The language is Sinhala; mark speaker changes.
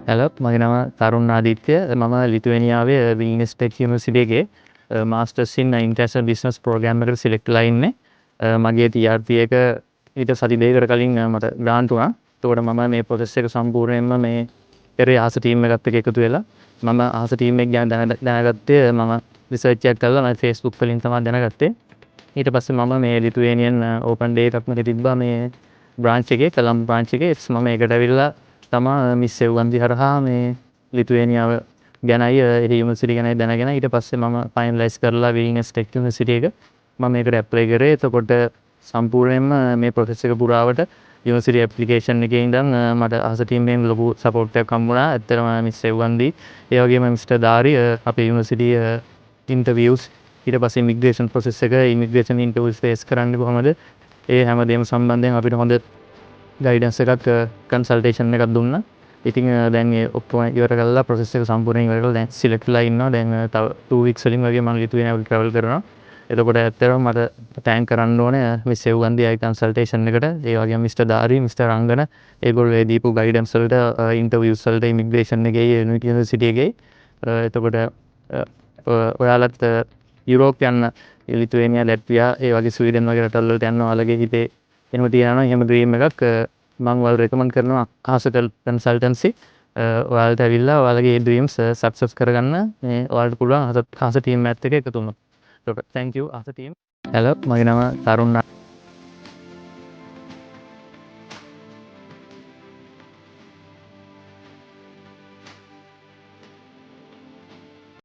Speaker 1: හැලෝ මගේ නම තරුණ ආදිත්‍ය මම ලිතුවේනියාවේ විල්නියස් ටෙක් යුනිවර්සිටි එකේ මාස්ටර්ස් ඉන් ඉන්ටර්නැෂනල් බිස්නස් ප්‍රෝග්‍රෑම් එකට සිලෙක්ට් වෙලා ඉන්නේ. මගේ TRP එක ඊට සති දෙකකට කලින් මට ග්‍රාන්ට් වුණා. එතකොට මම මේ ප්‍රොසෙස් එක සම්පූර්ණයෙන්ම මේ කරේ ආස ටීම් එකත් එක්ක එකතු වෙලා මම ආස ටීම් එක ගැන දැනගත්තේ මම රිසර්ච් එකක් කළා මම Facebook වලින් තමයි දැනගත්තේ. ඊට පස්සේ මම මේ ලිතුවේනියන් ඕපන් ඩේ එකක් මගේ තිබ්බා මේ බ්‍රාන්ච් එකේ කොළඹ බ්‍රාන්ච් එකේ මම ඒකට ඇවිල්ලා තමා මිස් සෙව්වන්දි හරහා මේ ලිතුවේනියාව ගැනයි ඒ යුනිවර්සිටි ගැනයි දැනගෙන ඊට පස්සේ මම ෆයිනලයිස් කරලා විල්නියස් ටෙක් යුනිවර්සිටි එක මම මේකට ඇප්ලයි කරේ. එතකොට සම්පූර්ණයෙන්ම මේ ප්‍රොසෙස් එක පුරාවට යුනිවර්සිටි ඇප්ලිකේෂන් එකේ ඉඳන් මට ආස ටීම් එකෙන් ලොකු සපෝට් එකක් හම්බුණා. ඇත්තටම මිස් සෙව්වන්දි ඒ වගේම මිස්ටර් දාරි අපේ යුනිවර්සිටි ඉන්ටර්වියුස් ඊට පස්සේ ඉමිග්‍රේෂන් ප්‍රොසෙස් එක ඉමිග්‍රේෂන් ඉන්ටර්වියුස් ෆේස් කරන්න කොහොමද ඒ හැමදේම සම්බන්ධයෙන් අපිට හොඳ ගයිඩන්ස් එකක් කන්සල්ටේෂන් එකක් දුන්නා. ඉතින් දැන් ඒ ඔක්කොම ඉවර කරලා ප්‍රොසෙස් එක සම්පූර්ණයෙන් ඉවර කරලා දැන් සිලෙක්ට් වෙලා ඉන්නවා. දැන් තව 2 weeks වලින් වගේ මම ලිතුවේනියාවට ට්‍රැවල් කරනවා. එතකොට ඇත්තටම මට තෑන්ක් කරන්න ඕනේ මිස් සෙව්වන්දි අය කන්සල්ටේෂන් එකට. ඒ වගේම මිස්ටර් දාරි, මිස්ටර් රංගන ඒගොල්ලෝ ඒ දීපු ගයිඩන්ස් වලට ඉන්ටර්වියුස් වලට ඉමිග්‍රේෂන් එකේ යුනිවර්සිටි එකේ. එතකොට ඔයාලත් යුරෝප් යන්න ලිතුවේනියා, ලැට්වියා ඒ වගේ ස්වීඩන් වගේ රටවල් වලට යන්න ඔයාලගේ හිතේ එහෙම තියෙනවා නම් එහෙම ඩ්‍රීම් එකක් මම ඔයාලට රෙකමන්ඩ් කරනවා ආසකල් කන්සල්ටන්සි. ඔයාලට ඇවිල්ලා ඔයාලගේ ඩ්‍රීම්ස් සක්සස් කරගන්න මේ ඔයාලට පුළුවන් ආස ටීම් එකත් එක්ක එකතු වුණොත්. තැන්ක් යූ ආස ටීම්. හැලෝ මගේ නම තරුණ